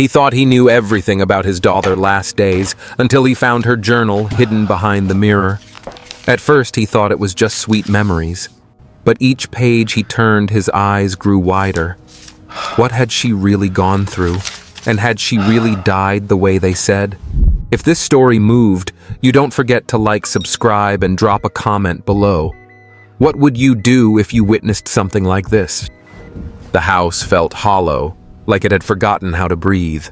He thought he knew everything about his daughter's last days until he found her journal hidden behind the mirror. At first, he thought it was just sweet memories. But each page he turned, his eyes grew wider. What had she really gone through? And had she really died the way they said? If this story moved, you don't forget to like, subscribe, and drop a comment below. What would you do if you witnessed something like this? The house felt hollow, like it had forgotten how to breathe.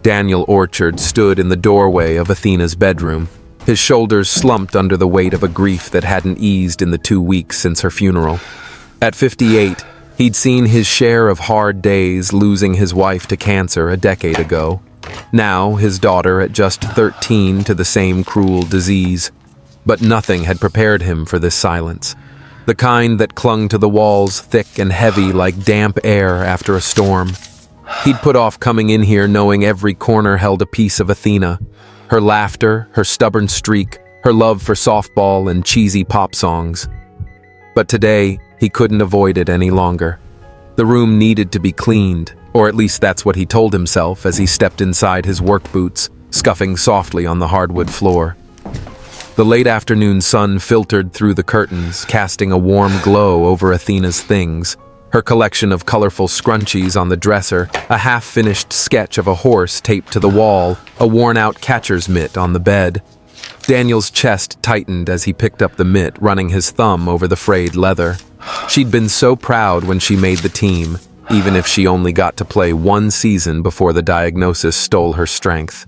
Daniel Orchard stood in the doorway of Athena's bedroom. His shoulders slumped under the weight of a grief that hadn't eased in the 2 weeks since her funeral. At 58, he'd seen his share of hard days, losing his wife to cancer a decade ago. Now, his daughter at just 13 to the same cruel disease. But nothing had prepared him for this silence. The kind that clung to the walls, thick and heavy like damp air after a storm. He'd put off coming in here knowing every corner held a piece of Athena. Her laughter, her stubborn streak, her love for softball and cheesy pop songs. But today, he couldn't avoid it any longer. The room needed to be cleaned, or at least that's what he told himself as he stepped inside his work boots, scuffing softly on the hardwood floor. The late afternoon sun filtered through the curtains, casting a warm glow over Athena's things. Her collection of colorful scrunchies on the dresser, a half-finished sketch of a horse taped to the wall, a worn-out catcher's mitt on the bed. Daniel's chest tightened as he picked up the mitt, running his thumb over the frayed leather. She'd been so proud when she made the team, even if she only got to play 1 season before the diagnosis stole her strength.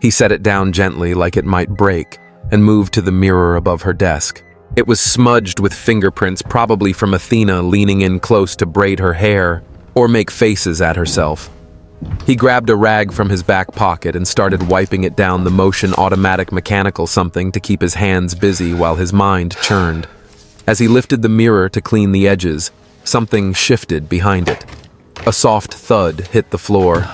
He set it down gently like it might break, and moved to the mirror above her desk. It was smudged with fingerprints, probably from Athena leaning in close to braid her hair or make faces at herself. He grabbed a rag from his back pocket and started wiping it down the motion automatic mechanical something to keep his hands busy while his mind churned. As he lifted the mirror to clean the edges, something shifted behind it. A soft thud hit the floor.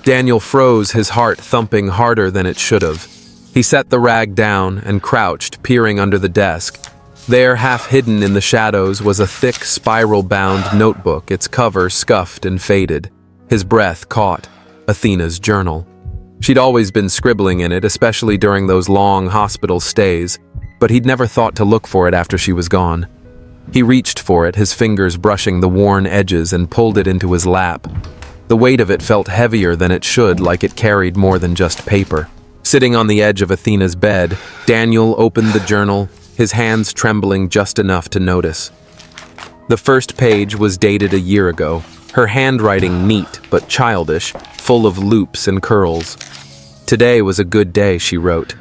Daniel froze, his heart thumping harder than it should have. He set the rag down and crouched, peering under the desk. There, half hidden in the shadows, was a thick, spiral-bound notebook, its cover scuffed and faded. His breath caught. Athena's journal. She'd always been scribbling in it, especially during those long hospital stays, but he'd never thought to look for it after she was gone. He reached for it, his fingers brushing the worn edges, and pulled it into his lap. The weight of it felt heavier than it should, like it carried more than just paper. Sitting on the edge of Athena's bed, Daniel opened the journal, his hands trembling just enough to notice. The first page was dated a year ago, her handwriting neat but childish, full of loops and curls. "Today was a good day," she wrote.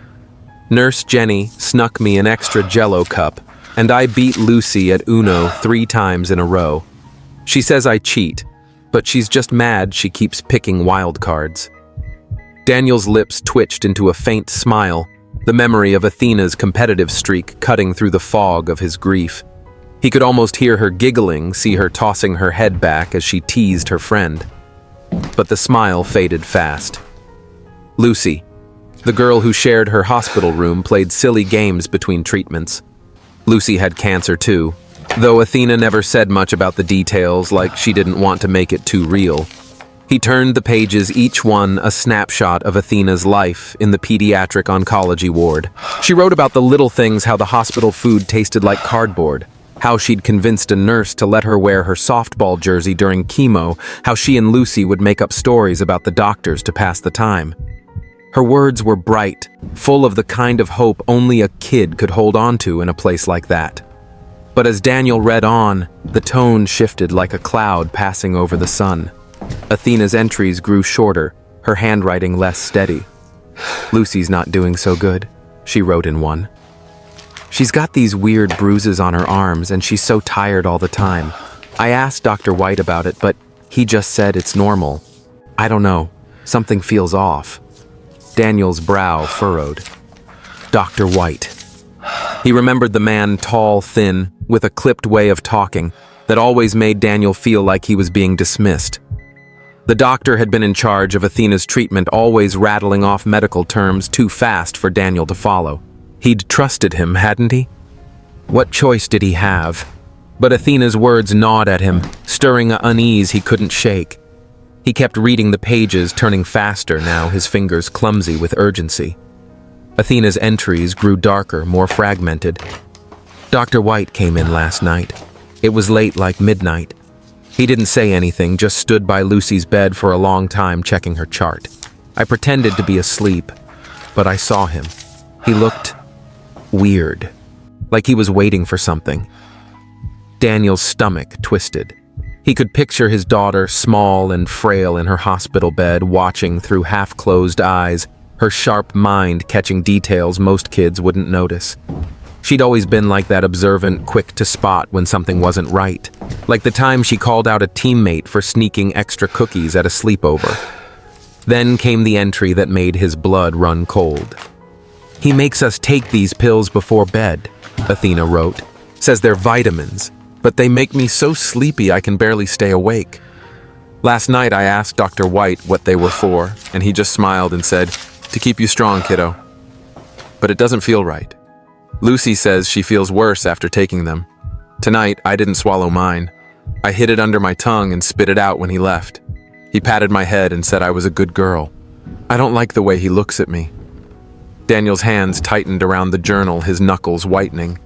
"Nurse Jenny snuck me an extra Jell-O cup, and I beat Lucy at Uno 3 times in a row. She says I cheat, but she's just mad she keeps picking wild cards." Daniel's lips twitched into a faint smile, the memory of Athena's competitive streak cutting through the fog of his grief. He could almost hear her giggling, see her tossing her head back as she teased her friend. But the smile faded fast. Lucy, the girl who shared her hospital room, played silly games between treatments. Lucy had cancer too, though Athena never said much about the details, like she didn't want to make it too real. He turned the pages, each one a snapshot of Athena's life in the pediatric oncology ward. She wrote about the little things, how the hospital food tasted like cardboard, how she'd convinced a nurse to let her wear her softball jersey during chemo, how she and Lucy would make up stories about the doctors to pass the time. Her words were bright, full of the kind of hope only a kid could hold on to in a place like that. But as Daniel read on, the tone shifted like a cloud passing over the sun. Athena's entries grew shorter, her handwriting less steady. "Lucy's not doing so good," she wrote in one. "She's got these weird bruises on her arms and she's so tired all the time. I asked Dr. White about it, but he just said it's normal. I don't know, something feels off." Daniel's brow furrowed. Dr. White. He remembered the man, tall, thin, with a clipped way of talking that always made Daniel feel like he was being dismissed. The doctor had been in charge of Athena's treatment, always rattling off medical terms too fast for Daniel to follow. He'd trusted him, hadn't he? What choice did he have? But Athena's words gnawed at him, stirring an unease he couldn't shake. He kept reading the pages, turning faster now, his fingers clumsy with urgency. Athena's entries grew darker, more fragmented. Dr. White came in last night. It was late, like midnight. He didn't say anything, just stood by Lucy's bed for a long time checking her chart. I pretended to be asleep, but I saw him. He looked weird, like he was waiting for something. Daniel's stomach twisted. He could picture his daughter, small and frail in her hospital bed, watching through half-closed eyes, her sharp mind catching details most kids wouldn't notice. She'd always been like that, observant, quick to spot when something wasn't right. Like the time she called out a teammate for sneaking extra cookies at a sleepover. Then came the entry that made his blood run cold. "He makes us take these pills before bed," Athena wrote. "Says they're vitamins, but they make me so sleepy I can barely stay awake. Last night I asked Dr. White what they were for, and he just smiled and said, 'To keep you strong, kiddo.' But it doesn't feel right. Lucy says she feels worse after taking them. Tonight, I didn't swallow mine. I hid it under my tongue and spit it out when he left. He patted my head and said I was a good girl. I don't like the way he looks at me." Daniel's hands tightened around the journal, his knuckles whitening.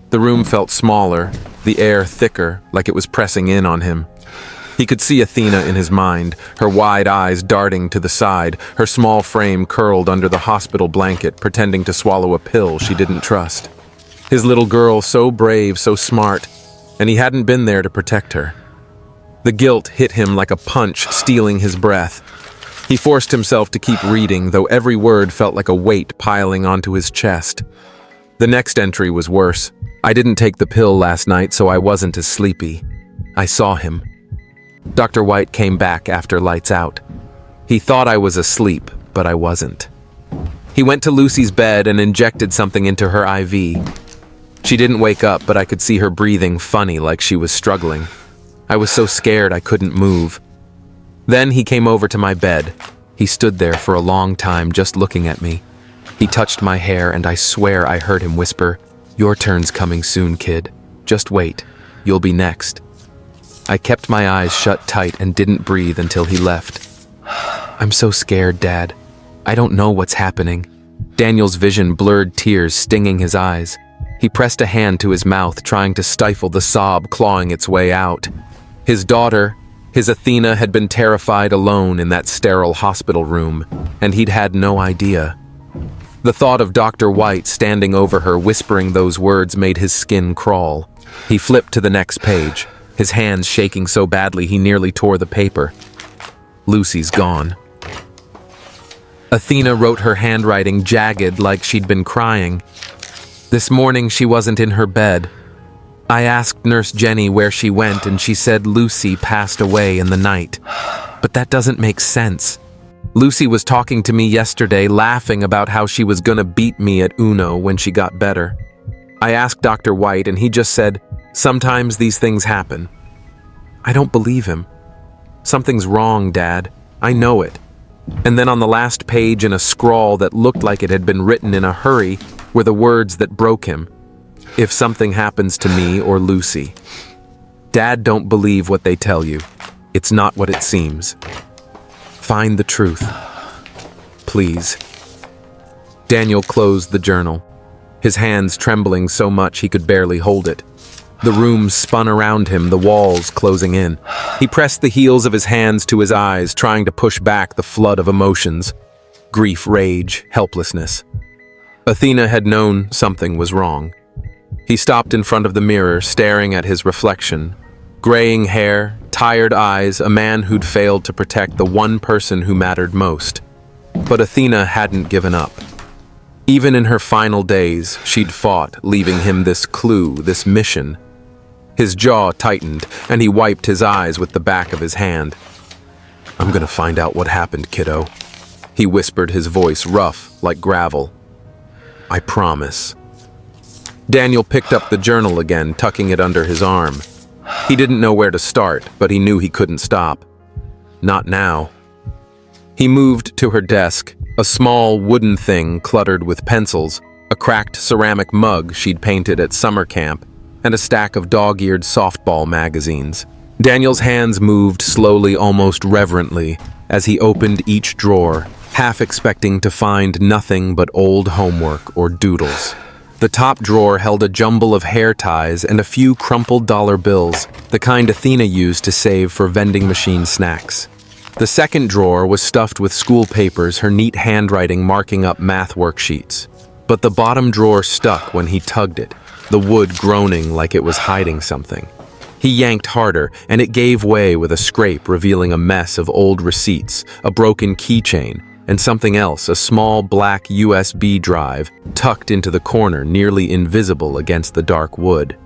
The room felt smaller, the air thicker, like it was pressing in on him. He could see Athena in his mind, her wide eyes darting to the side, her small frame curled under the hospital blanket, pretending to swallow a pill she didn't trust. His little girl, so brave, so smart, and he hadn't been there to protect her. The guilt hit him like a punch, stealing his breath. He forced himself to keep reading, though every word felt like a weight piling onto his chest. The next entry was worse. "I didn't take the pill last night, so I wasn't as sleepy. I saw him." Dr. White came back after lights out. He thought I was asleep, but I wasn't. He went to Lucy's bed and injected something into her IV. She didn't wake up, but I could see her breathing funny, like she was struggling. I was so scared I couldn't move. Then he came over to my bed. He stood there for a long time, just looking at me. He touched my hair, and I swear I heard him whisper, "Your turn's coming soon, kid. Just wait. You'll be next." I kept my eyes shut tight and didn't breathe until he left. "I'm so scared, Dad. I don't know what's happening." Daniel's vision blurred, tears stinging his eyes. He pressed a hand to his mouth, trying to stifle the sob clawing its way out. His daughter, his Athena, had been terrified alone in that sterile hospital room, and he'd had no idea. The thought of Dr. White standing over her, whispering those words, made his skin crawl. He flipped to the next page, his hands shaking so badly he nearly tore the paper. Lucy's gone. Athena wrote her handwriting jagged, like she'd been crying. This morning she wasn't in her bed. I asked Nurse Jenny where she went, and she said Lucy passed away in the night. But that doesn't make sense. Lucy was talking to me yesterday, laughing about how she was gonna beat me at Uno when she got better. I asked Dr. White, and he just said, "Sometimes these things happen." I don't believe him. Something's wrong, Dad. I know it. And then on the last page, in a scrawl that looked like it had been written in a hurry, were the words that broke him. "If something happens to me or Lucy." Dad, don't believe what they tell you. It's not what it seems. Find the truth. Please. Daniel closed the journal, his hands trembling so much he could barely hold it. The room spun around him, the walls closing in. He pressed the heels of his hands to his eyes, trying to push back the flood of emotions. Grief, rage, helplessness. Athena had known something was wrong. He stopped in front of the mirror, staring at his reflection. Graying hair, tired eyes, a man who'd failed to protect the one person who mattered most. But Athena hadn't given up. Even in her final days, she'd fought, leaving him this clue, this mission. His jaw tightened, and he wiped his eyes with the back of his hand. "I'm gonna find out what happened, kiddo," he whispered, his voice rough, like gravel. "I promise." Daniel picked up the journal again, tucking it under his arm. He didn't know where to start, but he knew he couldn't stop. Not now. He moved to her desk, a small wooden thing cluttered with pencils, a cracked ceramic mug she'd painted at summer camp, and a stack of dog-eared softball magazines. Daniel's hands moved slowly, almost reverently, as he opened each drawer, half expecting to find nothing but old homework or doodles. The top drawer held a jumble of hair ties and a few crumpled dollar bills, the kind Athena used to save for vending machine snacks. The second drawer was stuffed with school papers, her neat handwriting marking up math worksheets. But the bottom drawer stuck when he tugged it, the wood groaning like it was hiding something. He yanked harder, and it gave way with a scrape, revealing a mess of old receipts, a broken keychain, and something else, a small black USB drive tucked into the corner, nearly invisible against the dark wood.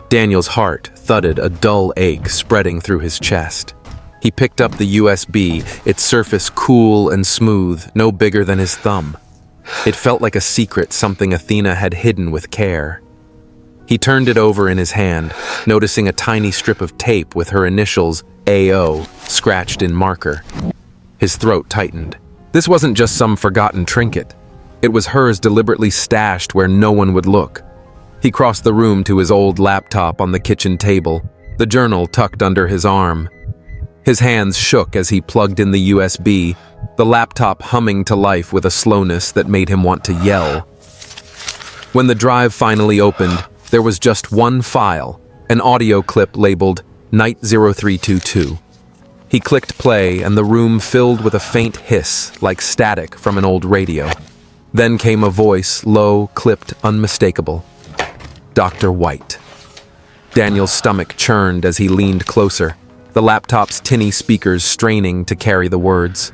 Daniel's heart thudded, a dull ache spreading through his chest. He picked up the USB, its surface cool and smooth, no bigger than his thumb. It felt like a secret, something Athena had hidden with care. He turned it over in his hand, noticing a tiny strip of tape with her initials, AO, scratched in marker. His throat tightened. This wasn't just some forgotten trinket. It was hers, deliberately stashed where no one would look. He crossed the room to his old laptop on the kitchen table, the journal tucked under his arm. His hands shook as he plugged in the USB, the laptop humming to life with a slowness that made him want to yell. When the drive finally opened, there was just one file, an audio clip labeled Night 0322. He clicked play, and the room filled with a faint hiss, like static from an old radio. Then came a voice, low, clipped, unmistakable. Dr. White. Daniel's stomach churned as he leaned closer, the laptop's tinny speakers straining to carry the words.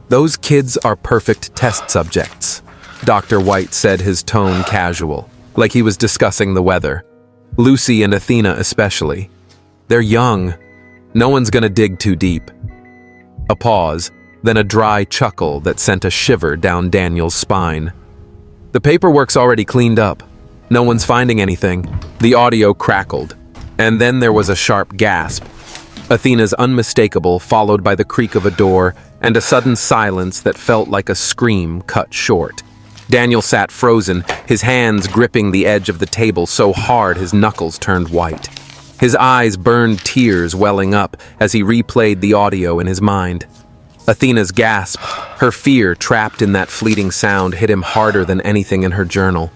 "Those kids are perfect test subjects," Dr. White said, his tone casual, like he was discussing the weather. "Lucy and Athena especially. They're young. No one's gonna dig too deep." A pause, then a dry chuckle that sent a shiver down Daniel's spine. "The paperwork's already cleaned up. No one's finding anything." The audio crackled, and then there was a sharp gasp. Athena's unmistakable, followed by the creak of a door and a sudden silence that felt like a scream cut short. Daniel sat frozen, his hands gripping the edge of the table so hard his knuckles turned white. His eyes burned, tears welling up as he replayed the audio in his mind. Athena's gasp, her fear trapped in that fleeting sound, hit him harder than anything in her journal.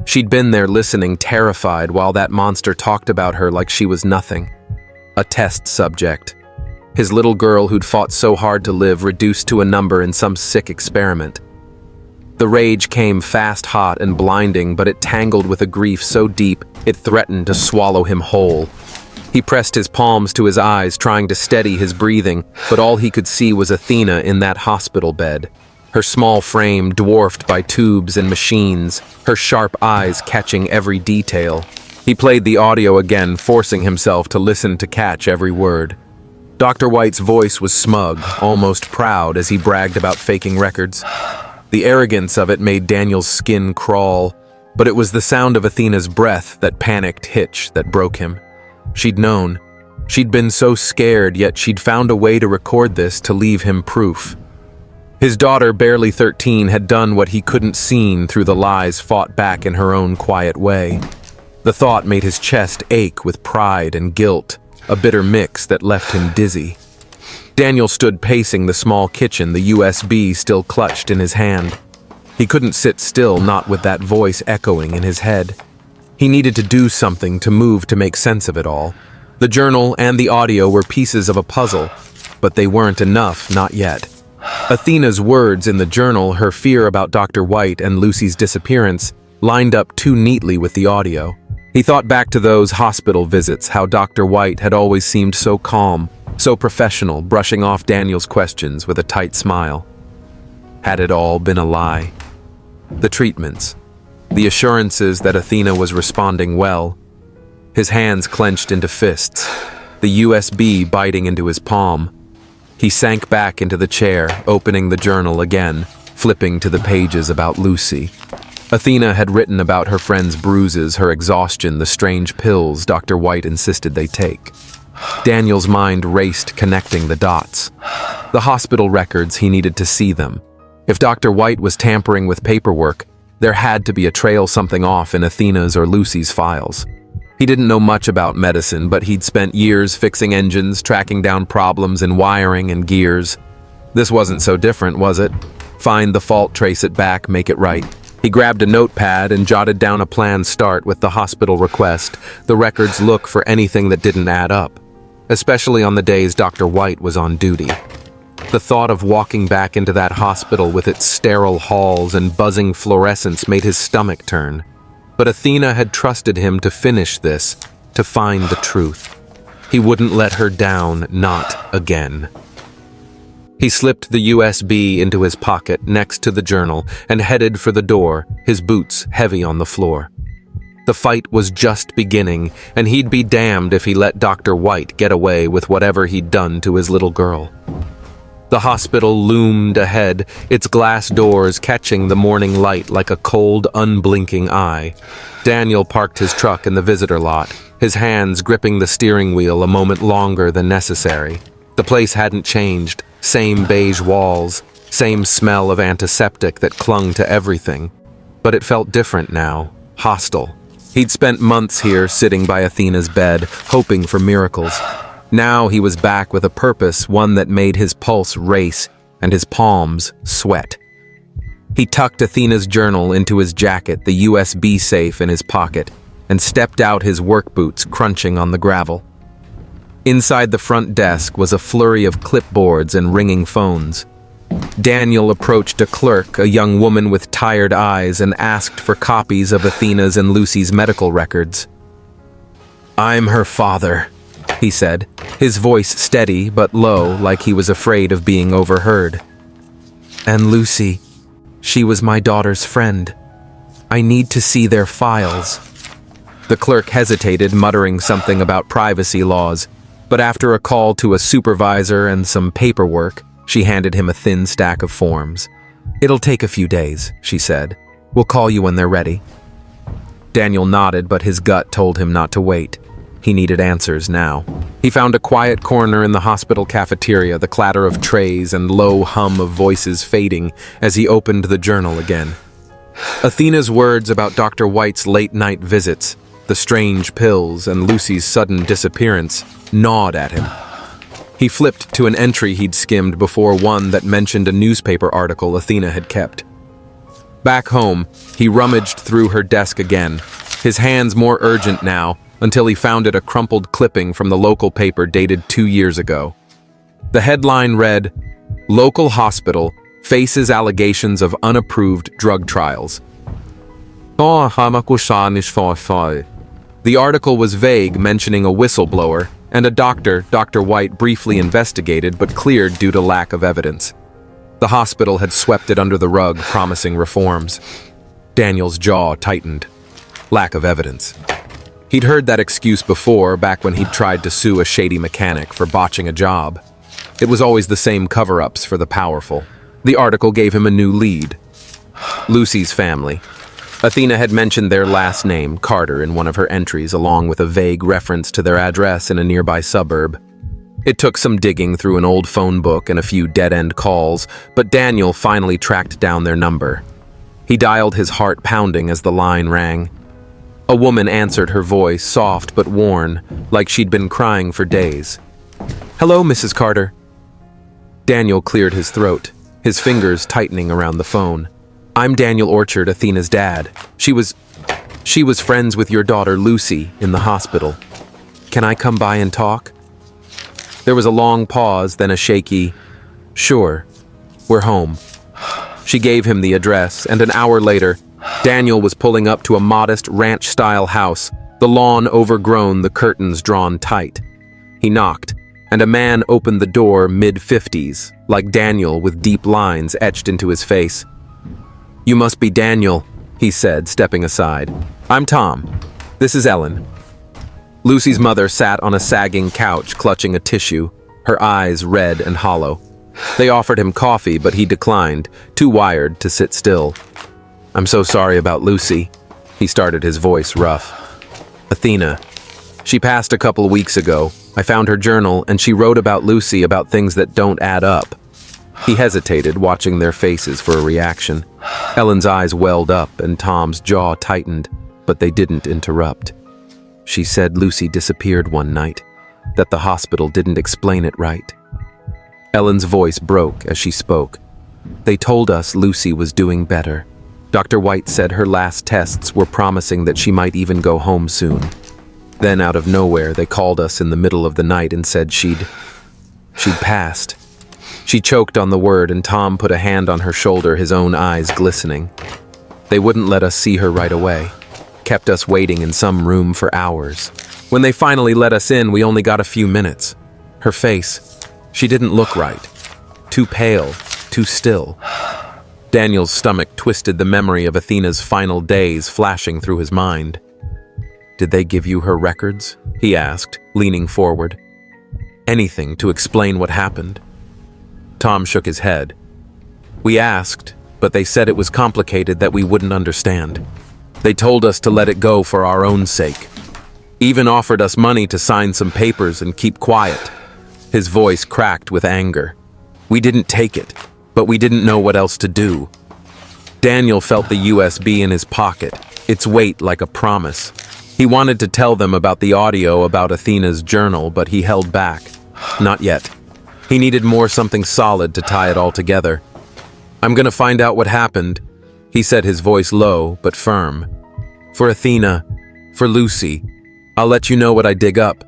She'd been there listening, terrified, while that monster talked about her like she was nothing. A test subject. His little girl who'd fought so hard to live, reduced to a number in some sick experiment. The rage came fast, hot, and blinding, but it tangled with a grief so deep it threatened to swallow him whole. He pressed his palms to his eyes, trying to steady his breathing, but all he could see was Athena in that hospital bed. Her small frame dwarfed by tubes and machines, her sharp eyes catching every detail. He played the audio again, forcing himself to listen to catch every word. Dr. White's voice was smug, almost proud, as he bragged about faking records. The arrogance of it made Daniel's skin crawl, but it was the sound of Athena's breath, that panicked hitch, that broke him. She'd known. She'd been so scared, yet she'd found a way to record this to leave him proof. His daughter, barely 13, had done what he couldn't see through the lies fought back in her own quiet way. The thought made his chest ache with pride and guilt, a bitter mix that left him dizzy. Daniel stood pacing the small kitchen, the USB still clutched in his hand. He couldn't sit still, not with that voice echoing in his head. He needed to do something, to move, to make sense of it all. The journal and the audio were pieces of a puzzle, but they weren't enough, not yet. Athena's words in the journal, her fear about Dr. White and Lucy's disappearance, lined up too neatly with the audio. He thought back to those hospital visits, how Dr. White had always seemed so calm, so professional, brushing off Daniel's questions with a tight smile. Had it all been a lie? The treatments, the assurances that Athena was responding well. His hands clenched into fists, the USB biting into his palm. He sank back into the chair, opening the journal again, flipping to the pages about Lucy. Athena had written about her friend's bruises, her exhaustion, the strange pills Dr. White insisted they take. Daniel's mind raced, connecting the dots. The hospital records, he needed to see them. If Dr. White was tampering with paperwork, there had to be a trail, something off in Athena's or Lucy's files. He didn't know much about medicine, but he'd spent years fixing engines, tracking down problems in wiring and gears. This wasn't so different, was it? Find the fault, trace it back, make it right. He grabbed a notepad and jotted down a planned start with the hospital request, the records look for anything that didn't add up, especially on the days Dr. White was on duty. The thought of walking back into that hospital with its sterile halls and buzzing fluorescence made his stomach turn. But Athena had trusted him to finish this, to find the truth. He wouldn't let her down, not again. He slipped the USB into his pocket next to the journal and headed for the door, his boots heavy on the floor. The fight was just beginning, and he'd be damned if he let Dr. White get away with whatever he'd done to his little girl. The hospital loomed ahead, its glass doors catching the morning light like a cold, unblinking eye. Daniel parked his truck in the visitor lot, his hands gripping the steering wheel a moment longer than necessary. The place hadn't changed. Same beige walls, same smell of antiseptic that clung to everything. But it felt different now, hostile. He'd spent months here sitting by Athena's bed, hoping for miracles. Now he was back with a purpose, one that made his pulse race and his palms sweat. He tucked Athena's journal into his jacket, the USB safe in his pocket, and stepped out, his work boots crunching on the gravel. Inside the front desk was a flurry of clipboards and ringing phones. Daniel approached a clerk, a young woman with tired eyes, and asked for copies of Athena's and Lucy's medical records. "I'm her father," he said, his voice steady but low, like he was afraid of being overheard. "And Lucy, she was my daughter's friend. I need to see their files." The clerk hesitated, muttering something about privacy laws. But after a call to a supervisor and some paperwork, she handed him a thin stack of forms. "It'll take a few days," she said. "We'll call you when they're ready." Daniel nodded, but his gut told him not to wait. He needed answers now. He found a quiet corner in the hospital cafeteria, the clatter of trays and low hum of voices fading as he opened the journal again. Athena's words about Dr. White's late-night visits, the strange pills, and Lucy's sudden disappearance gnawed at him. He flipped to an entry he'd skimmed before, one that mentioned a newspaper article Athena had kept. Back home, he rummaged through her desk again, his hands more urgent now, until he found it a crumpled clipping from the local paper dated 2 years ago. The headline read, "Local Hospital Faces Allegations of Unapproved Drug Trials." The article was vague, mentioning a whistleblower, and a doctor Dr. White briefly investigated but cleared due to lack of evidence. The hospital had swept it under the rug, promising reforms. Daniel's jaw tightened. Lack of evidence. He'd heard that excuse before, back when he'd tried to sue a shady mechanic for botching a job. It was always the same cover-ups for the powerful. The article gave him a new lead. Lucy's family. Athena had mentioned their last name, Carter, in one of her entries, along with a vague reference to their address in a nearby suburb. It took some digging through an old phone book and a few dead-end calls, but Daniel finally tracked down their number. He dialed, his heart pounding as the line rang. A woman answered, her voice soft but worn, like she'd been crying for days. "Hello, Mrs. Carter." Daniel cleared his throat, his fingers tightening around the phone. "I'm Daniel Orchard, Athena's dad. She was friends with your daughter Lucy in the hospital. Can I come by and talk?" There was a long pause, then a shaky, "Sure, we're home." She gave him the address, and an hour later, Daniel was pulling up to a modest ranch-style house, the lawn overgrown, the curtains drawn tight. He knocked, and a man opened the door, mid-50s, like Daniel, with deep lines etched into his face. "You must be Daniel," he said, stepping aside. "I'm Tom. This is Ellen." Lucy's mother sat on a sagging couch, clutching a tissue, her eyes red and hollow. They offered him coffee, but he declined, too wired to sit still. "I'm so sorry about Lucy," he started, his voice rough. "Athena. She passed a couple weeks ago. I found her journal, and she wrote about Lucy, about things that don't add up." He hesitated, watching their faces for a reaction. Ellen's eyes welled up, and Tom's jaw tightened, but they didn't interrupt. She said Lucy disappeared one night, that the hospital didn't explain it right. Ellen's voice broke as she spoke. They told us Lucy was doing better. Dr. White said her last tests were promising that she might even go home soon. Then out of nowhere, they called us in the middle of the night and said she'd passed. She choked on the word and Tom put a hand on her shoulder, his own eyes glistening. They wouldn't let us see her right away, kept us waiting in some room for hours. When they finally let us in, we only got a few minutes. Her face, she didn't look right. Too pale, too still. Daniel's stomach twisted, the memory of Athena's final days flashing through his mind. "Did they give you her records?" he asked, leaning forward. "Anything to explain what happened?" Tom shook his head. "We asked, but they said it was complicated, that we wouldn't understand. They told us to let it go for our own sake. Even offered us money to sign some papers and keep quiet." His voice cracked with anger. "We didn't take it, but we didn't know what else to do." Daniel felt the USB in his pocket, its weight like a promise. He wanted to tell them about the audio about Athena's journal, but he held back. Not yet. He needed something solid to tie it all together. "I'm gonna find out what happened," he said, his voice low but firm. "For Athena, for Lucy, I'll let you know what I dig up."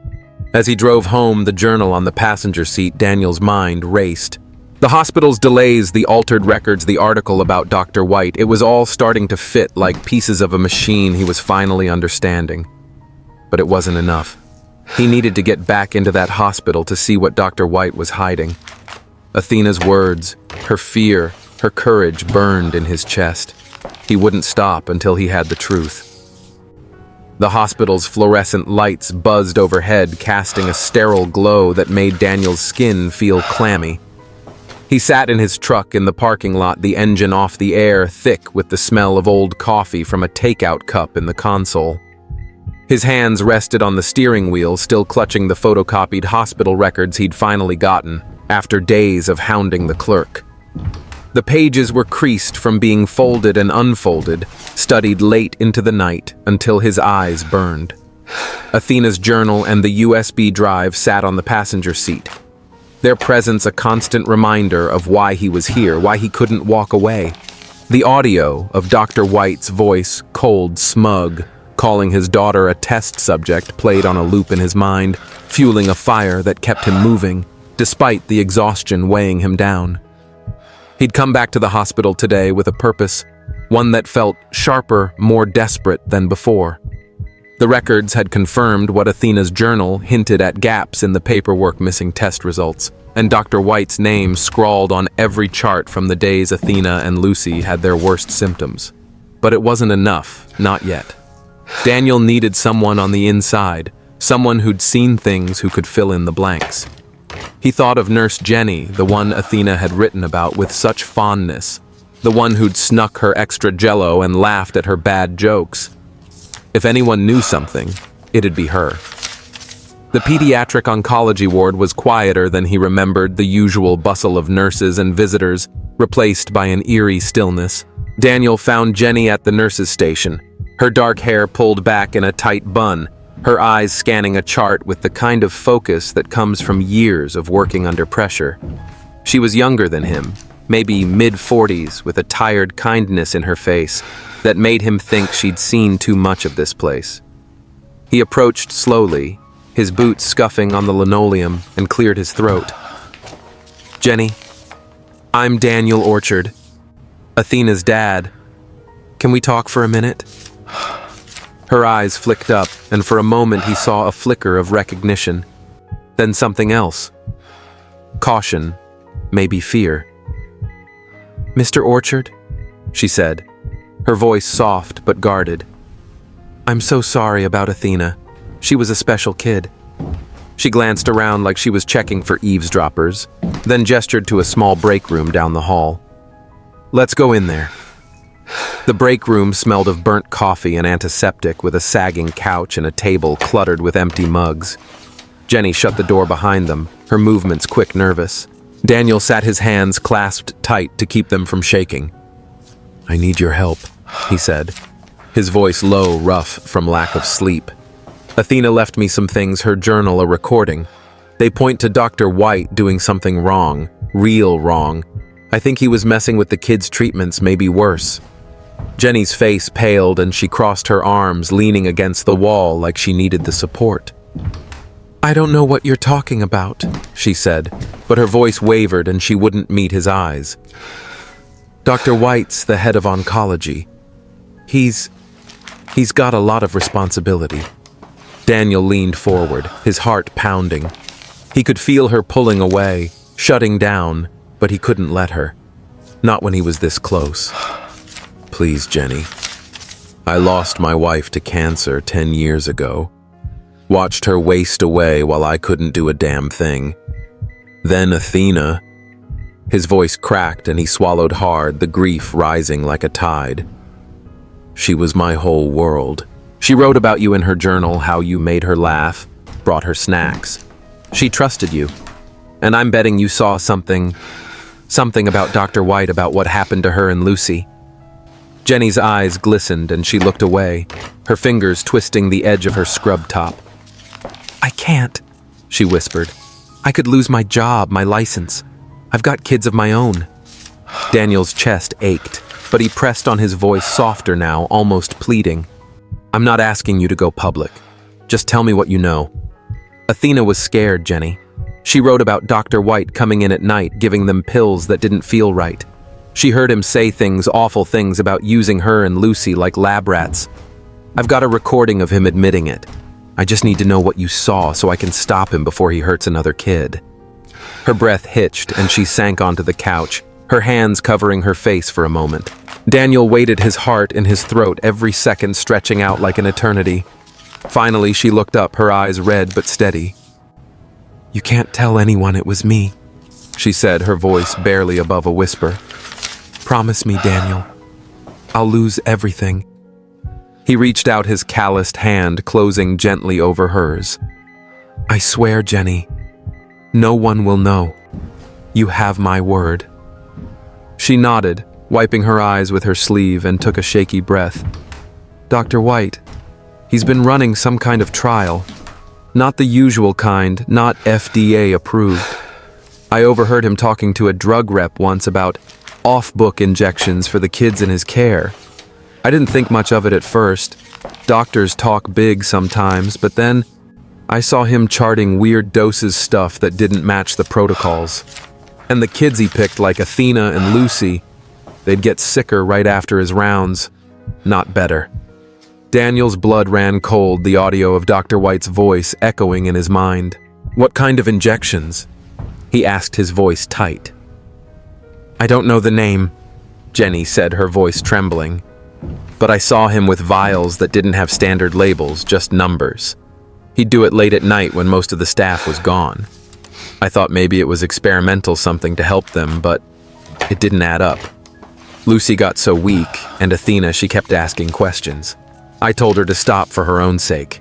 As he drove home, the journal on the passenger seat, Daniel's mind raced. The hospital's delays, the altered records, the article about Dr. White, it was all starting to fit like pieces of a machine he was finally understanding. But it wasn't enough. He needed to get back into that hospital to see what Dr. White was hiding. Athena's words, her fear, her courage burned in his chest. He wouldn't stop until he had the truth. The hospital's fluorescent lights buzzed overhead, casting a sterile glow that made Daniel's skin feel clammy. He sat in his truck in the parking lot, the engine off, the air thick with the smell of old coffee from a takeout cup in the console. His hands rested on the steering wheel, still clutching the photocopied hospital records he'd finally gotten, after days of hounding the clerk. The pages were creased from being folded and unfolded, studied late into the night until his eyes burned. Athena's journal and the USB drive sat on the passenger seat. Their presence a constant reminder of why he was here, why he couldn't walk away. The audio of Dr. White's voice, cold, smug, calling his daughter a test subject, played on a loop in his mind, fueling a fire that kept him moving, despite the exhaustion weighing him down. He'd come back to the hospital today with a purpose, one that felt sharper, more desperate than before. The records had confirmed what Athena's journal hinted at, gaps in the paperwork, missing test results, and Dr. White's name scrawled on every chart from the days Athena and Lucy had their worst symptoms. But it wasn't enough, not yet. Daniel needed someone on the inside, someone who'd seen things, who could fill in the blanks. He thought of Nurse Jenny, the one Athena had written about with such fondness, the one who'd snuck her extra Jell-O and laughed at her bad jokes. If anyone knew something, it'd be her. The pediatric oncology ward was quieter than he remembered, the usual bustle of nurses and visitors replaced by an eerie stillness. Daniel found Jenny at the nurse's station, her dark hair pulled back in a tight bun, her eyes scanning a chart with the kind of focus that comes from years of working under pressure. She was younger than him, maybe mid-40s, with a tired kindness in her face that made him think she'd seen too much of this place. He approached slowly, his boots scuffing on the linoleum, and cleared his throat. "Jenny, I'm Daniel Orchard, Athena's dad. Can we talk for a minute?" Her eyes flicked up, and for a moment he saw a flicker of recognition. Then something else. Caution, maybe fear. "Mr. Orchard?" she said, her voice soft but guarded. "I'm so sorry about Athena. She was a special kid." She glanced around like she was checking for eavesdroppers, then gestured to a small break room down the hall. "Let's go in there." The break room smelled of burnt coffee and antiseptic, with a sagging couch and a table cluttered with empty mugs. Jenny shut the door behind them, her movements quick, nervous. Daniel sat his hands clasped tight to keep them from shaking. "I need your help," he said, his voice low, rough from lack of sleep. Athena left me some things, her journal, a recording. They point to Dr. White doing something wrong, real wrong. I think he was messing with the kids' treatments, maybe worse. Jenny's face paled and she crossed her arms, leaning against the wall like she needed the support. I don't know what you're talking about, she said, but her voice wavered and she wouldn't meet his eyes. Dr. White's the head of oncology. He's got a lot of responsibility. Daniel leaned forward, his heart pounding. He could feel her pulling away, shutting down, but he couldn't let her. Not when he was this close. Please, Jenny. I lost my wife to cancer 10 years ago. Watched her waste away while I couldn't do a damn thing. Then Athena. His voice cracked and he swallowed hard, the grief rising like a tide. She was my whole world. She wrote about you in her journal, how you made her laugh, brought her snacks. She trusted you. And I'm betting you saw something about Dr. White, about what happened to her and Lucy. Jenny's eyes glistened and she looked away, her fingers twisting the edge of her scrub top. I can't, she whispered. I could lose my job, my license. I've got kids of my own. Daniel's chest ached, but he pressed on, his voice softer now, almost pleading. I'm not asking you to go public. Just tell me what you know. Athena was scared, Jenny. She wrote about Dr. White coming in at night, giving them pills that didn't feel right. She heard him say things, awful things, about using her and Lucy like lab rats. I've got a recording of him admitting it. I just need to know what you saw so I can stop him before he hurts another kid. Her breath hitched and she sank onto the couch, her hands covering her face for a moment. Daniel weighted his heart in his throat, every second stretching out like an eternity. Finally, she looked up, her eyes red but steady. You can't tell anyone it was me, she said, her voice barely above a whisper. Promise me, Daniel. I'll lose everything. He reached out his calloused hand, closing gently over hers. I swear, Jenny, no one will know. You have my word. She nodded, wiping her eyes with her sleeve, and took a shaky breath. Dr. White, he's been running some kind of trial. Not the usual kind, not FDA approved. I overheard him talking to a drug rep once about off-book injections for the kids in his care. I didn't think much of it at first. Doctors talk big sometimes, but then I saw him charting weird doses, stuff that didn't match the protocols. And the kids he picked, like Athena and Lucy, they'd get sicker right after his rounds. Not better. Daniel's blood ran cold, the audio of Dr. White's voice echoing in his mind. What kind of injections? He asked, his voice tight. I don't know the name, Jenny said, her voice trembling. But I saw him with vials that didn't have standard labels, just numbers. He'd do it late at night when most of the staff was gone. I thought maybe it was experimental, something to help them, but it didn't add up. Lucy got so weak, and Athena, she kept asking questions. I told her to stop for her own sake.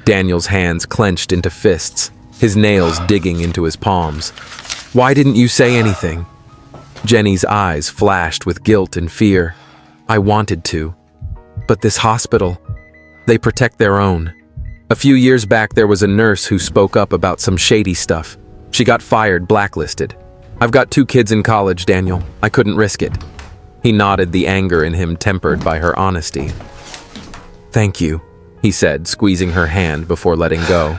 Daniel's hands clenched into fists, his nails digging into his palms. Why didn't you say anything? Jenny's eyes flashed with guilt and fear. I wanted to. But this hospital, they protect their own. A few years back, there was a nurse who spoke up about some shady stuff. She got fired, blacklisted. I've got 2 kids in college, Daniel. I couldn't risk it. He nodded, the anger in him tempered by her honesty. Thank you, he said, squeezing her hand before letting go.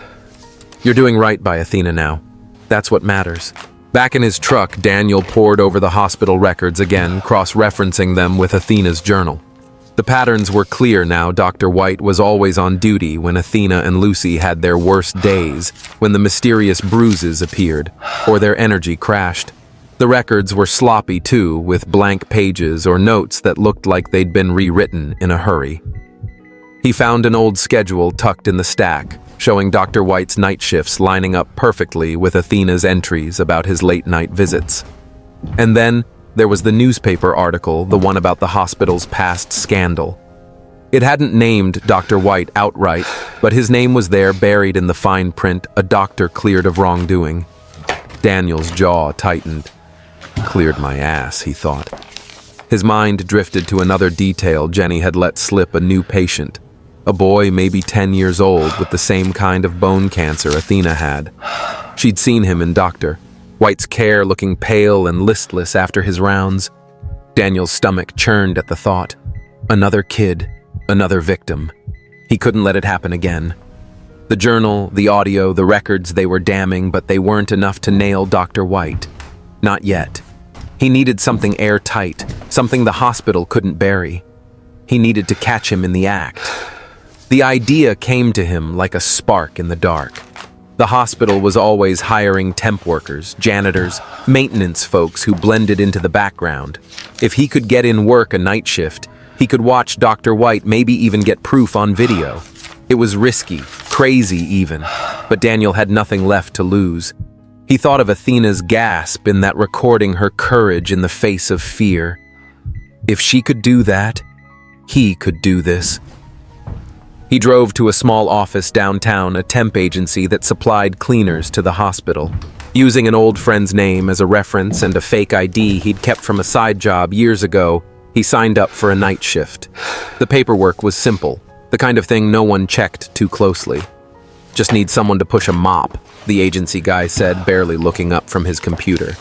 You're doing right by Athena now. That's what matters. Back in his truck, Daniel pored over the hospital records again, cross-referencing them with Athena's journal. The patterns were clear now. Dr. White was always on duty when Athena and Lucy had their worst days, when the mysterious bruises appeared, or their energy crashed. The records were sloppy too, with blank pages or notes that looked like they'd been rewritten in a hurry. He found an old schedule tucked in the stack, showing Dr. White's night shifts lining up perfectly with Athena's entries about his late-night visits. And then there was the newspaper article, the one about the hospital's past scandal. It hadn't named Dr. White outright, but his name was there, buried in the fine print, a doctor cleared of wrongdoing. Daniel's jaw tightened. Cleared my ass, he thought. His mind drifted to another detail. Jenny had let slip a new patient. A boy maybe 10 years old with the same kind of bone cancer Athena had. She'd seen him in Dr. White's care, looking pale and listless after his rounds. Daniel's stomach churned at the thought. Another kid, another victim. He couldn't let it happen again. The journal, the audio, the records, they were damning, but they weren't enough to nail Dr. White. Not yet. He needed something airtight, something the hospital couldn't bury. He needed to catch him in the act. The idea came to him like a spark in the dark. The hospital was always hiring temp workers, janitors, maintenance folks who blended into the background. If he could get in work a night shift, he could watch Dr. White, maybe even get proof on video. It was risky, crazy even, but Daniel had nothing left to lose. He thought of Athena's gasp in that recording, her courage in the face of fear. If she could do that, he could do this. He drove to a small office downtown, a temp agency that supplied cleaners to the hospital. Using an old friend's name as a reference and a fake ID he'd kept from a side job years ago, he signed up for a night shift. The paperwork was simple, the kind of thing no one checked too closely. Just need someone to push a mop, the agency guy said, barely looking up from his computer.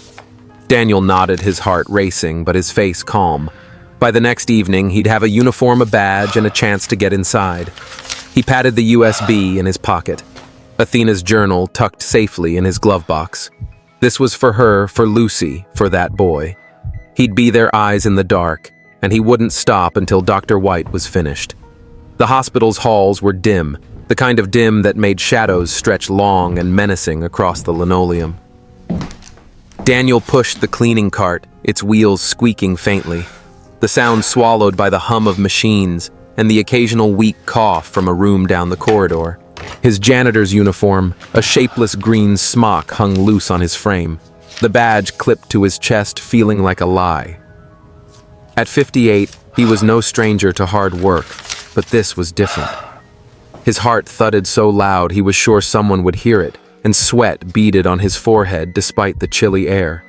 Daniel nodded, his heart racing, but his face calm. By the next evening, he'd have a uniform, a badge, and a chance to get inside. He patted the USB in his pocket. Athena's journal tucked safely in his glove box. This was for her, for Lucy, for that boy. He'd be their eyes in the dark, and he wouldn't stop until Dr. White was finished. The hospital's halls were dim, the kind of dim that made shadows stretch long and menacing across the linoleum. Daniel pushed the cleaning cart, its wheels squeaking faintly. The sound swallowed by the hum of machines and the occasional weak cough from a room down the corridor. His janitor's uniform, a shapeless green smock, hung loose on his frame, the badge clipped to his chest, feeling like a lie. At 58, he was no stranger to hard work, but this was different. His heart thudded so loud he was sure someone would hear it, and sweat beaded on his forehead despite the chilly air.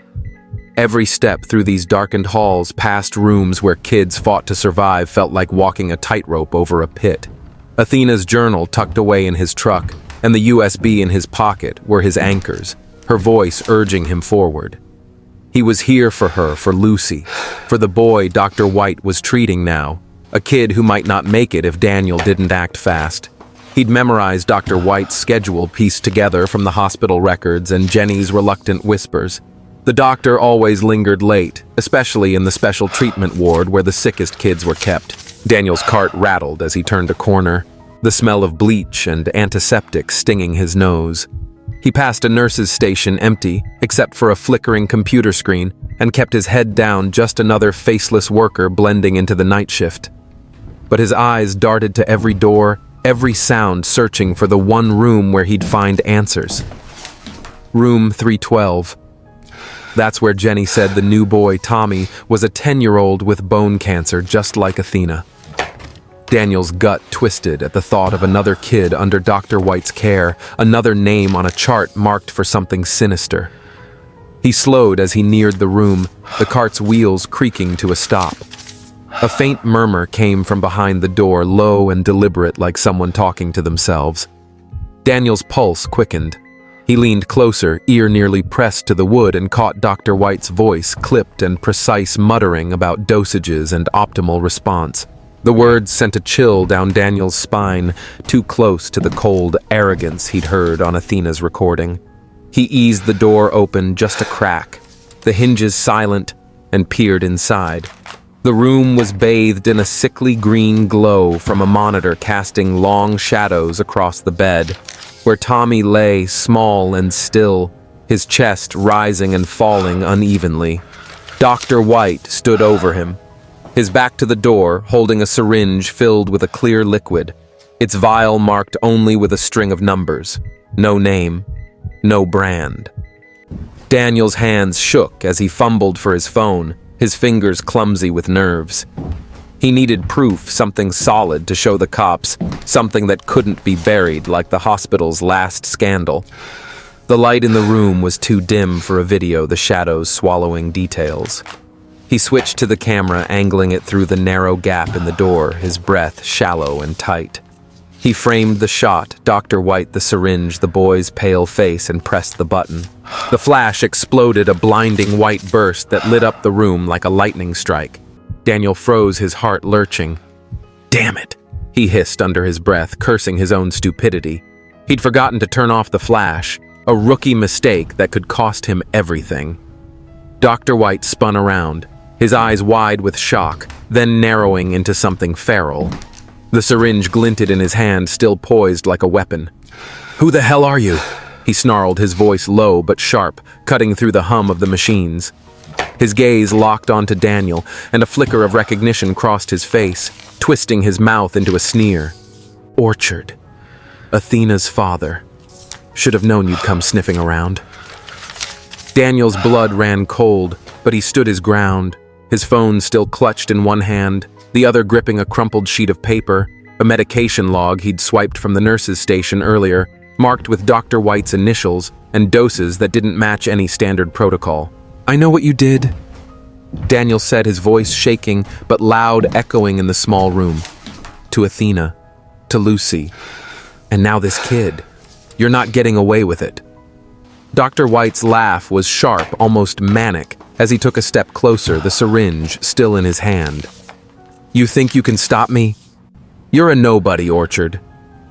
Every step through these darkened halls, past rooms where kids fought to survive, felt like walking a tightrope over a pit. Athena's journal tucked away in his truck, and the USB in his pocket were his anchors, her voice urging him forward. He was here for her, for Lucy, for the boy Dr. White was treating now, a kid who might not make it if Daniel didn't act fast. He'd memorized Dr. White's schedule pieced together from the hospital records and Jenny's reluctant whispers. The doctor always lingered late, especially in the special treatment ward where the sickest kids were kept. Daniel's cart rattled as he turned a corner, the smell of bleach and antiseptic stinging his nose. He passed a nurse's station empty, except for a flickering computer screen, and kept his head down, just another faceless worker blending into the night shift. But his eyes darted to every door, every sound, searching for the one room where he'd find answers. Room 312. That's where Jenny said the new boy, Tommy, was a 10-year-old with bone cancer just like Athena. Daniel's gut twisted at the thought of another kid under Dr. White's care, another name on a chart marked for something sinister. He slowed as he neared the room, the cart's wheels creaking to a stop. A faint murmur came from behind the door, low and deliberate, like someone talking to themselves. Daniel's pulse quickened. He leaned closer, ear nearly pressed to the wood, and caught Dr. White's voice, clipped and precise, muttering about dosages and optimal response. The words sent a chill down Daniel's spine, too close to the cold arrogance he'd heard on Athena's recording. He eased the door open just a crack, the hinges silent, and peered inside. The room was bathed in a sickly green glow from a monitor casting long shadows across the bed, where Tommy lay small and still, his chest rising and falling unevenly. Dr. White stood over him, his back to the door, holding a syringe filled with a clear liquid, its vial marked only with a string of numbers. No name, no brand. Daniel's hands shook as he fumbled for his phone, his fingers clumsy with nerves. He needed proof, something solid to show the cops, something that couldn't be buried like the hospital's last scandal. The light in the room was too dim for a video, the shadows swallowing details. He switched to the camera, angling it through the narrow gap in the door, his breath shallow and tight. He framed the shot, Dr. White the syringe, the boy's pale face, and pressed the button. The flash exploded, a blinding white burst that lit up the room like a lightning strike. Daniel froze, his heart lurching. "Damn it," he hissed under his breath, cursing his own stupidity. He'd forgotten to turn off the flash, a rookie mistake that could cost him everything. Dr. White spun around, his eyes wide with shock, then narrowing into something feral. The syringe glinted in his hand, still poised like a weapon. "Who the hell are you?" he snarled, his voice low but sharp, cutting through the hum of the machines. His gaze locked onto Daniel, and a flicker of recognition crossed his face, twisting his mouth into a sneer. "Orchard. Athena's father. Should have known you'd come sniffing around." Daniel's blood ran cold, but he stood his ground, his phone still clutched in one hand, the other gripping a crumpled sheet of paper, a medication log he'd swiped from the nurse's station earlier, marked with Dr. White's initials and doses that didn't match any standard protocol. "I know what you did," Daniel said, his voice shaking but loud, echoing in the small room. "To Athena, to Lucy, and now this kid. You're not getting away with it." Dr. White's laugh was sharp, almost manic, as he took a step closer, the syringe still in his hand. "You think you can stop me? You're a nobody, Orchard.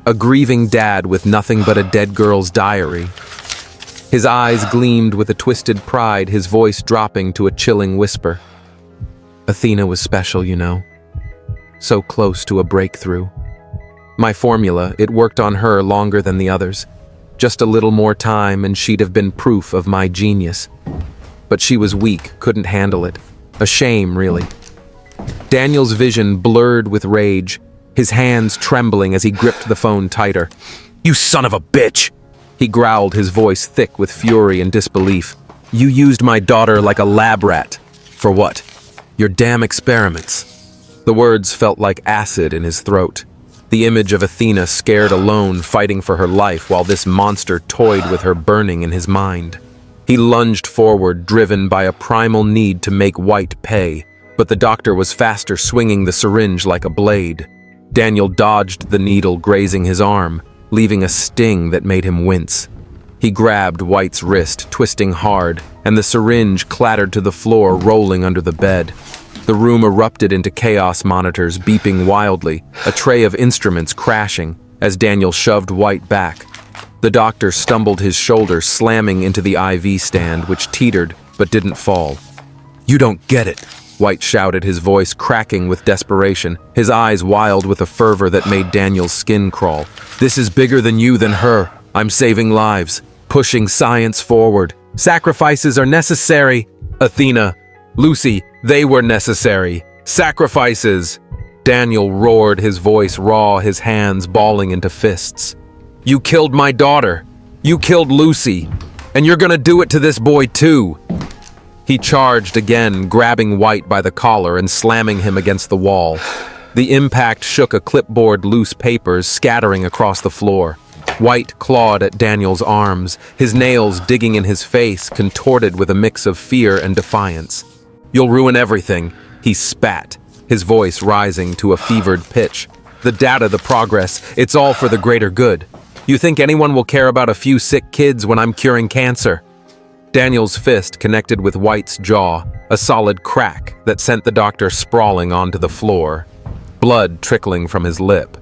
A grieving dad with nothing but a dead girl's diary." His eyes gleamed with a twisted pride, his voice dropping to a chilling whisper. "Athena was special, you know. So close to a breakthrough. My formula, it worked on her longer than the others. Just a little more time and she'd have been proof of my genius. But she was weak, couldn't handle it. A shame, really." Daniel's vision blurred with rage, his hands trembling as he gripped the phone tighter. "You son of a bitch!" he growled, his voice thick with fury and disbelief. "You used my daughter like a lab rat. For what? Your damn experiments." The words felt like acid in his throat. The image of Athena scared alone, fighting for her life, while this monster toyed with her, burning in his mind. He lunged forward, driven by a primal need to make White pay, but the doctor was faster, swinging the syringe like a blade. Daniel dodged the needle, grazing his arm, leaving a sting that made him wince. He grabbed White's wrist, twisting hard, and the syringe clattered to the floor, rolling under the bed. The room erupted into chaos, monitors beeping wildly, a tray of instruments crashing as Daniel shoved White back. The doctor stumbled his shoulder, slamming into the IV stand, which teetered but didn't fall. "You don't get it," White shouted, his voice cracking with desperation, his eyes wild with a fervor that made Daniel's skin crawl. "This is bigger than you, than her. I'm saving lives, pushing science forward. Sacrifices are necessary. Athena, Lucy, they were necessary. Sacrifices!" Daniel roared, his voice raw, his hands balling into fists. "You killed my daughter. You killed Lucy. And you're gonna do it to this boy too." He charged again, grabbing White by the collar and slamming him against the wall. The impact shook a clipboard, loose papers scattering across the floor. White clawed at Daniel's arms, his nails digging in his face, contorted with a mix of fear and defiance. "You'll ruin everything," he spat, his voice rising to a fevered pitch. "The data, the progress, it's all for the greater good. You think anyone will care about a few sick kids when I'm curing cancer?" Daniel's fist connected with White's jaw, a solid crack that sent the doctor sprawling onto the floor, blood trickling from his lip.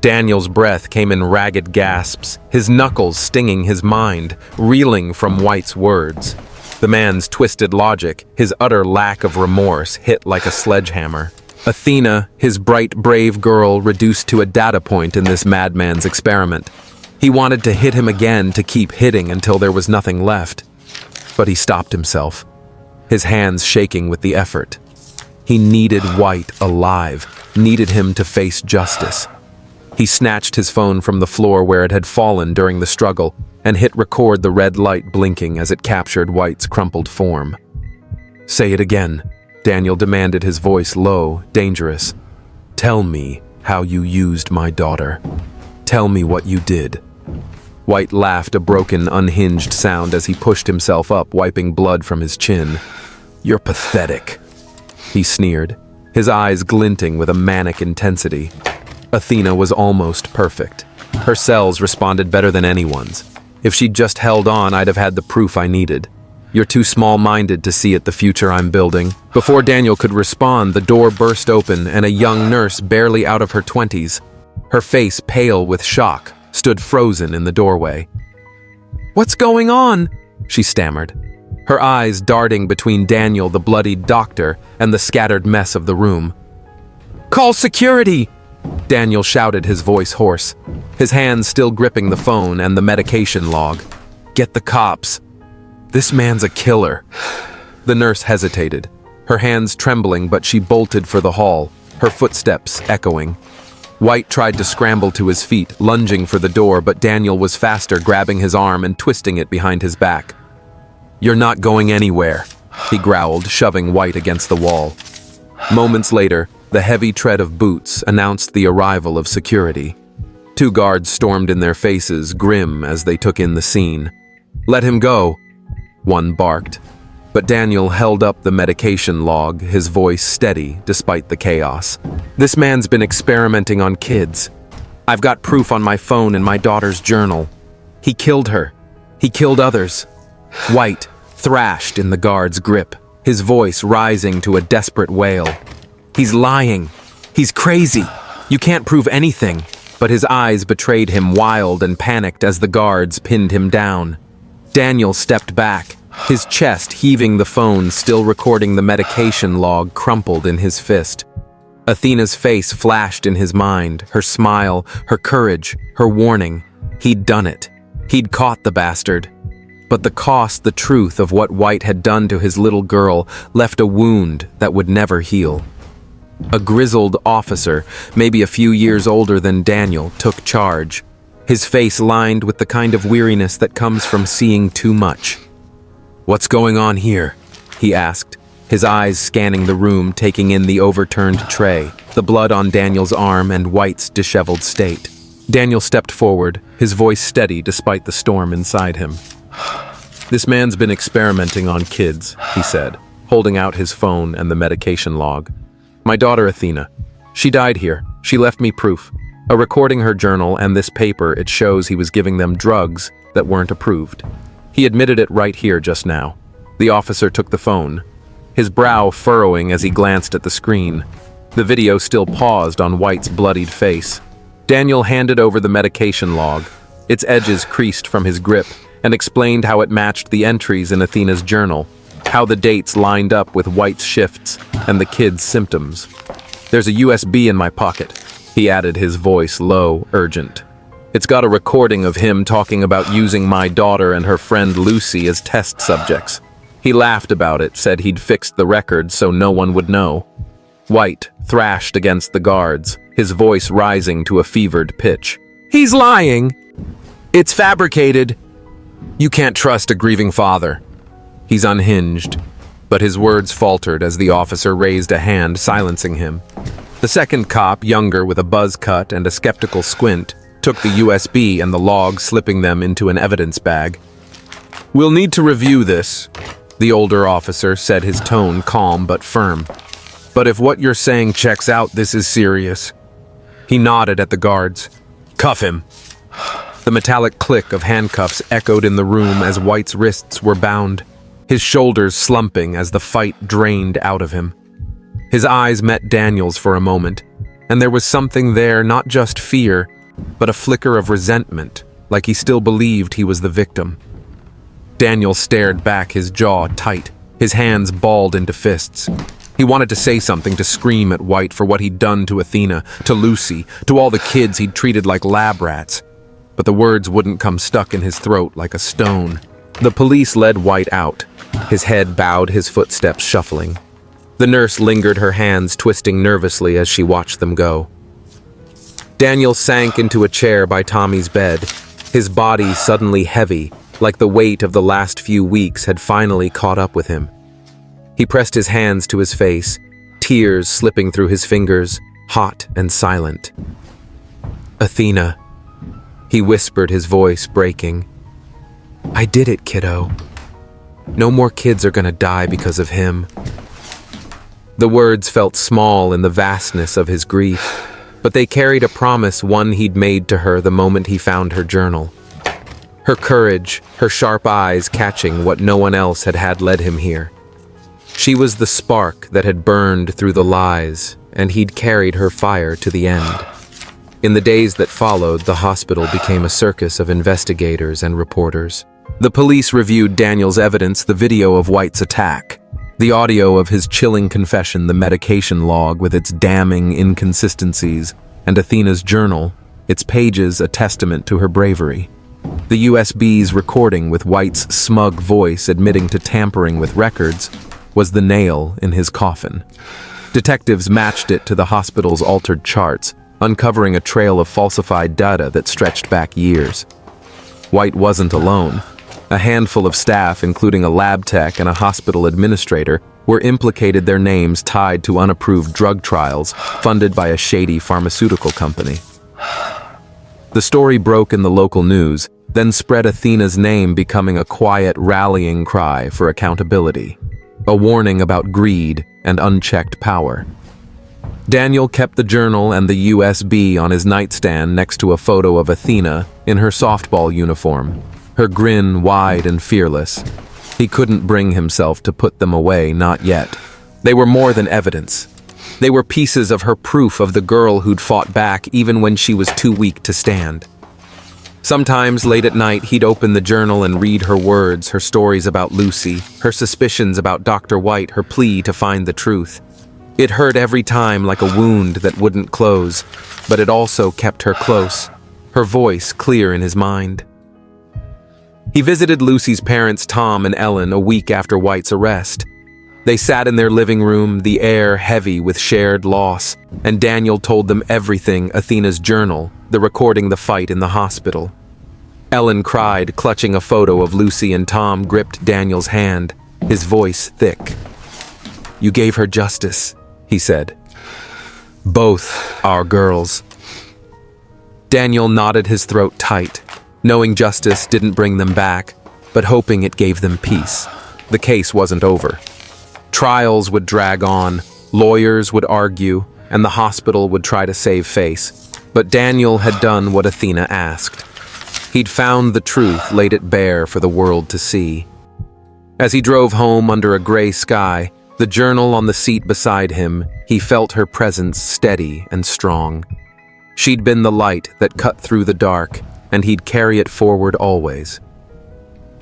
Daniel's breath came in ragged gasps, his knuckles stinging his mind, reeling from White's words. The man's twisted logic, his utter lack of remorse, hit like a sledgehammer. Athena, his bright, brave girl, reduced to a data point in this madman's experiment. He wanted to hit him again, to keep hitting until there was nothing left. But he stopped himself, his hands shaking with the effort. He needed White alive, needed him to face justice. He snatched his phone from the floor where it had fallen during the struggle and hit record, the red light blinking as it captured White's crumpled form. "Say it again," Daniel demanded, his voice low, dangerous. "Tell me how you used my daughter. Tell me what you did." White laughed, a broken, unhinged sound as he pushed himself up, wiping blood from his chin. "You're pathetic," he sneered, his eyes glinting with a manic intensity. Athena was almost perfect. Her cells responded better than anyone's. If she'd just held on, I'd have had the proof I needed. You're too small-minded to see it, the future I'm building. Before Daniel could respond, the door burst open and a young nurse barely out of her 20s, her face pale with shock, stood frozen in the doorway. "What's going on?" she stammered, her eyes darting between Daniel, the bloodied doctor, and the scattered mess of the room. "Call security!" Daniel shouted, his voice hoarse, his hands still gripping the phone and the medication log. "Get the cops. This man's a killer." The nurse hesitated, her hands trembling, but she bolted for the hall, her footsteps echoing. White tried to scramble to his feet, lunging for the door, but Daniel was faster, grabbing his arm and twisting it behind his back. "You're not going anywhere," he growled, shoving White against the wall. Moments later, the heavy tread of boots announced the arrival of security. 2 guards stormed in their faces, grim as they took in the scene. "Let him go," one barked. But Daniel held up the medication log, his voice steady despite the chaos. "This man's been experimenting on kids. I've got proof on my phone and my daughter's journal. He killed her. He killed others." White thrashed in the guard's grip, his voice rising to a desperate wail. "He's lying. He's crazy. You can't prove anything." But his eyes betrayed him, wild and panicked, as the guards pinned him down. Daniel stepped back, his chest heaving, the phone still recording the medication log crumpled in his fist. Athena's face flashed in his mind, her smile, her courage, her warning. He'd done it. He'd caught the bastard. But the cost, the truth of what White had done to his little girl, left a wound that would never heal. A grizzled officer, maybe a few years older than Daniel, took charge, his face lined with the kind of weariness that comes from seeing too much. "What's going on here?" he asked, his eyes scanning the room, taking in the overturned tray, the blood on Daniel's arm and White's disheveled state. Daniel stepped forward, his voice steady despite the storm inside him. "This man's been experimenting on kids," he said, holding out his phone and the medication log. "My daughter Athena. She died here. She left me proof. A recording her journal, and this paper, it shows he was giving them drugs that weren't approved. He admitted it right here just now." The officer took the phone, his brow furrowing as he glanced at the screen. The video still paused on White's bloodied face. Daniel handed over the medication log, its edges creased from his grip, and explained how it matched the entries in Athena's journal, how the dates lined up with White's shifts and the kid's symptoms. "There's a USB in my pocket," he added, his voice low, urgent. "It's got a recording of him talking about using my daughter and her friend Lucy as test subjects. He laughed about it, said he'd fixed the record so no one would know." White thrashed against the guards, his voice rising to a fevered pitch. "He's lying! It's fabricated! You can't trust a grieving father." He's unhinged, but his words faltered as the officer raised a hand, silencing him. The second cop, younger with a buzz cut and a skeptical squint, took the USB and the log, slipping them into an evidence bag. "We'll need to review this," the older officer said, his tone calm but firm. "But if what you're saying checks out, this is serious." He nodded at the guards. "Cuff him." The metallic click of handcuffs echoed in the room as White's wrists were bound, his shoulders slumping as the fight drained out of him. His eyes met Daniel's for a moment, and there was something there, not just fear, but a flicker of resentment, like he still believed he was the victim. Daniel stared back, his jaw tight, his hands balled into fists. He wanted to say something, to scream at White for what he'd done to Athena, to Lucy, to all the kids he'd treated like lab rats. But the words wouldn't come stuck in his throat like a stone. The police led White out, his head bowed, his footsteps shuffling. The nurse lingered, her hands twisting nervously as she watched them go. Daniel sank into a chair by Tommy's bed, his body suddenly heavy, like the weight of the last few weeks had finally caught up with him. He pressed his hands to his face, tears slipping through his fingers, hot and silent. "Athena," he whispered, his voice breaking. "I did it, kiddo. No more kids are gonna die because of him." The words felt small in the vastness of his grief, but they carried a promise, one he'd made to her the moment he found her journal. Her courage, her sharp eyes catching what no one else had led him here. She was the spark that had burned through the lies, and he'd carried her fire to the end. In the days that followed, the hospital became a circus of investigators and reporters. The police reviewed Daniel's evidence, the video of White's attack, the audio of his chilling confession, the medication log with its damning inconsistencies, and Athena's journal, its pages a testament to her bravery. The USB's recording with White's smug voice admitting to tampering with records was the nail in his coffin. Detectives matched it to the hospital's altered charts, uncovering a trail of falsified data that stretched back years. White wasn't alone. A handful of staff, including a lab tech and a hospital administrator, were implicated, their names tied to unapproved drug trials funded by a shady pharmaceutical company. The story broke in the local news, then spread, Athena's name becoming a quiet rallying cry for accountability, a warning about greed and unchecked power. Daniel kept the journal and the USB on his nightstand next to a photo of Athena in her softball uniform, her grin wide and fearless. He couldn't bring himself to put them away, not yet. They were more than evidence. They were pieces of her proof of the girl who'd fought back even when she was too weak to stand. Sometimes, late at night, he'd open the journal and read her words, her stories about Lucy, her suspicions about Dr. White, her plea to find the truth. It hurt every time, like a wound that wouldn't close, but it also kept her close, her voice clear in his mind. He visited Lucy's parents, Tom and Ellen, a week after White's arrest. They sat in their living room, the air heavy with shared loss, and Daniel told them everything, Athena's journal, the recording, the fight in the hospital. Ellen cried, clutching a photo of Lucy, and Tom gripped Daniel's hand, his voice thick. "You gave her justice," he said. "Both our girls." Daniel knotted his throat tight, knowing justice didn't bring them back, but hoping it gave them peace. The case wasn't over. Trials would drag on, lawyers would argue, and the hospital would try to save face. But Daniel had done what Athena asked. He'd found the truth, laid it bare for the world to see. As he drove home under a gray sky, the journal on the seat beside him, he felt her presence steady and strong. She'd been the light that cut through the dark, and he'd carry it forward always.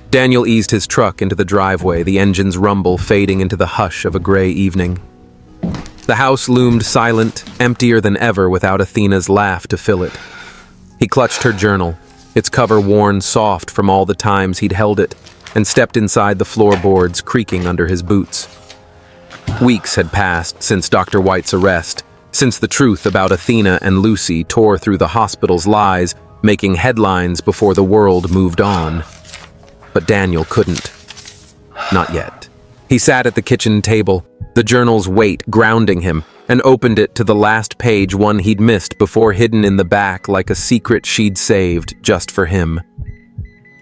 Daniel eased his truck into the driveway, the engine's rumble fading into the hush of a gray evening. The house loomed silent, emptier than ever without Athena's laugh to fill it. He clutched her journal, its cover worn soft from all the times he'd held it, and stepped inside, the floorboards creaking under his boots. Weeks had passed since Dr. White's arrest, since the truth about Athena and Lucy tore through the hospital's lies, making headlines before the world moved on. But Daniel couldn't. Not yet. He sat at the kitchen table, the journal's weight grounding him, and opened it to the last page, one he'd missed before, hidden in the back like a secret she'd saved just for him.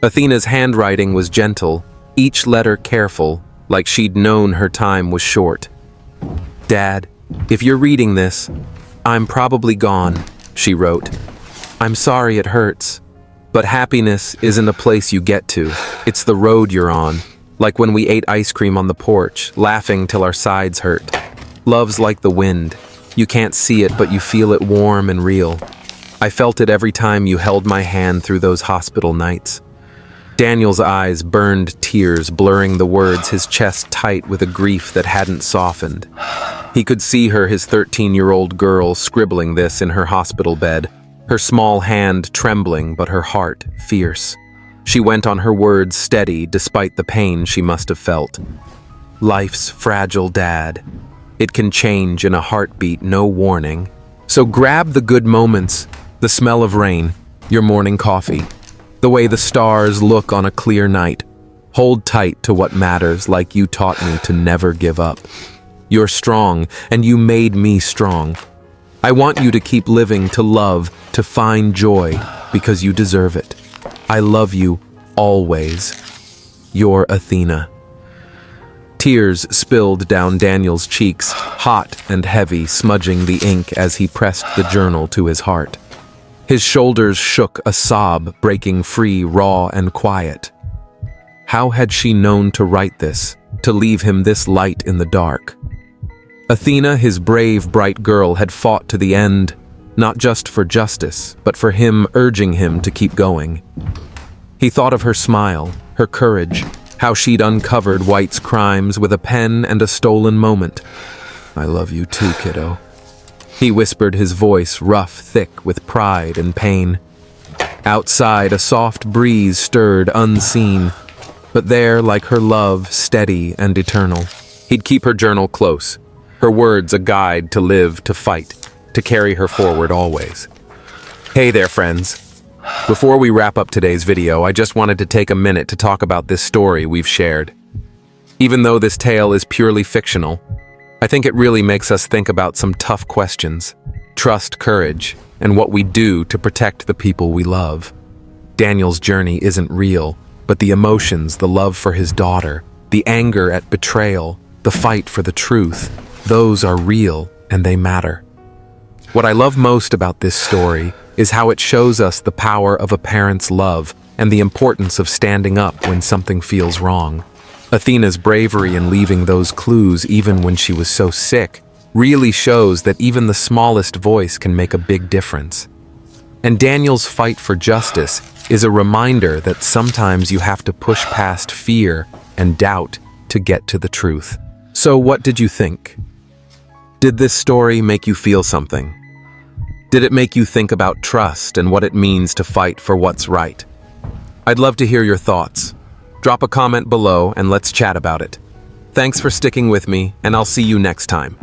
Athena's handwriting was gentle, each letter careful, like she'd known her time was short. "Dad, if you're reading this, I'm probably gone," she wrote. "I'm sorry it hurts. But happiness isn't a place you get to, it's the road you're on, like when we ate ice cream on the porch, laughing till our sides hurt. Love's like the wind. You can't see it, but you feel it warm and real. I felt it every time you held my hand through those hospital nights." Daniel's eyes burned tears, blurring the words, his chest tight with a grief that hadn't softened. He could see her, his 13-year-old girl, scribbling this in her hospital bed, her small hand trembling, but her heart fierce. She went on, her words steady despite the pain she must have felt. "Life's fragile, Dad. It can change in a heartbeat, no warning. So grab the good moments, the smell of rain, your morning coffee, the way the stars look on a clear night. Hold tight to what matters, like you taught me to never give up. You're strong, and you made me strong. I want you to keep living, to love, to find joy, because you deserve it. I love you always. Your Athena." Tears spilled down Daniel's cheeks, hot and heavy, smudging the ink as he pressed the journal to his heart. His shoulders shook, a sob breaking free, raw and quiet. How had she known to write this, to leave him this light in the dark? Athena, his brave, bright girl, had fought to the end, not just for justice, but for him, urging him to keep going. He thought of her smile, her courage, how she'd uncovered White's crimes with a pen and a stolen moment. "I love you too, kiddo," he whispered, his voice rough, thick with pride and pain. Outside, a soft breeze stirred unseen, but there, like her love, steady and eternal. He'd keep her journal close, her words a guide to live, to fight, to carry her forward always. Hey there, friends. Before we wrap up today's video, I just wanted to take a minute to talk about this story we've shared. Even though this tale is purely fictional, I think it really makes us think about some tough questions: trust, courage, and what we do to protect the people we love. Daniel's journey isn't real, but the emotions, the love for his daughter, the anger at betrayal, the fight for the truth, those are real and they matter. What I love most about this story is how it shows us the power of a parent's love and the importance of standing up when something feels wrong. Athena's bravery in leaving those clues even when she was so sick really shows that even the smallest voice can make a big difference. And Daniel's fight for justice is a reminder that sometimes you have to push past fear and doubt to get to the truth. So what did you think? Did this story make you feel something? Did it make you think about trust and what it means to fight for what's right? I'd love to hear your thoughts. Drop a comment below and let's chat about it. Thanks for sticking with me, and I'll see you next time.